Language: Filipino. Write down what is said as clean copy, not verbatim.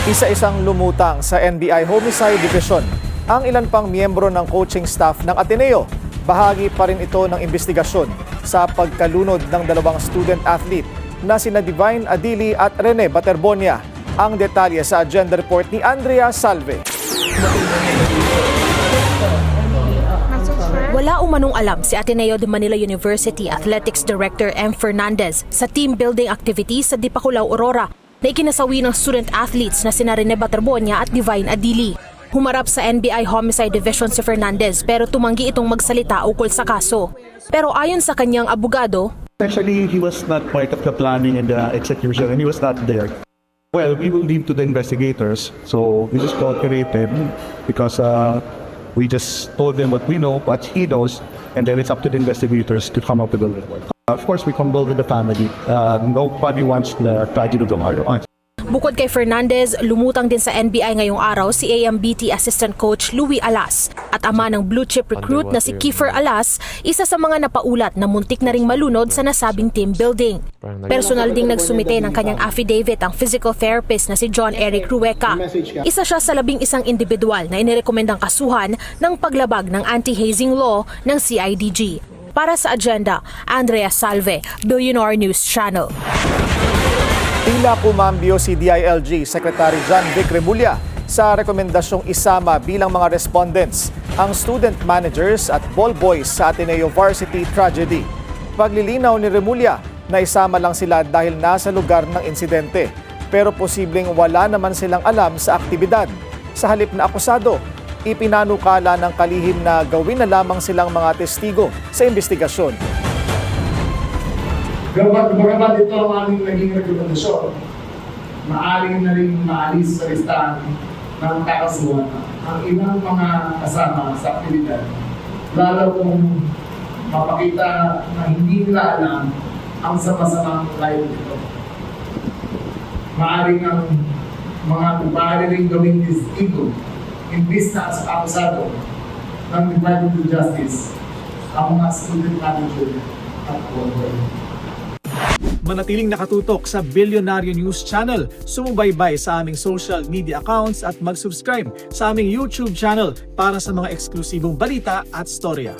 Isa-isang lumutang sa NBI Homicide Division ang ilan pang miyembro ng coaching staff ng Ateneo. Bahagi pa rin ito ng investigasyon sa pagkalunod ng dalawang student athlete na sina Divine Adili at Rene Baterbonia. Ang detalye sa agenda report ni Andrea Salve. Wala umanong alam si Ateneo de Manila University Athletics Director M. Fernandez sa team building activities sa Dipakulaw, Aurora na ikinasawi ng student athletes na sina Rene Baterbonia at Divine Adili. Humarap sa NBI Homicide Division si Fernandez pero tumanggi itong magsalita ukol sa kaso. Pero ayon sa kanyang abogado, actually, he was not part of the planning and the execution and he was not there. Well, we will leave to the investigators. So we just cooperated because we just told them what we know, what he knows, and then it's up to the investigators to come up with a report. Of course, we condole with the family. Nobody wants the tragedy to go on. Bukod kay Fernandez, lumutang din sa NBI ngayong araw si AMBT Assistant Coach Louie Alas at ama ng blue chip recruit na si Kiefer Alas, isa sa mga napaulat na muntik na ring malunod sa nasabing team building. Personal ding nagsumite ng kanyang affidavit ang physical therapist na si John Eric Rueca. Isa siya sa 11 individual na inirekomendang kasuhan ng paglabag ng anti-hazing law ng CIDG. Para sa agenda, Andrea Salve, Billionaire News Channel. Tila pumambyo si DILG Secretary John Vic Remulla sa rekomendasyong isama bilang mga respondents ang student managers at ball boys sa Ateneo Varsity tragedy. Paglilinaw ni Remulla na isama lang sila dahil nasa lugar ng insidente pero posibleng wala naman silang alam sa aktibidad. Sa halip na akusado, ipinanukala ng kalihim na gawin na lamang silang mga testigo sa investigasyon. Bagamat ito ang aming naging rekomendasyon, maaaring na rin maalis sa listahan ng kakasuhan ang ilang mga kasama sa aktibidad, lalo kung mapakita na hindi nila alam ang sama-samang layo nito. Maaaring ang maaari rin gawing testigo imbis na sa akusado ng Department of Justice ang mga student manager at board. Manatiling nakatutok sa Billionaire News Channel. Sumubaybay sa aming social media accounts at mag-subscribe sa aming YouTube channel para sa mga eksklusibong balita at storya.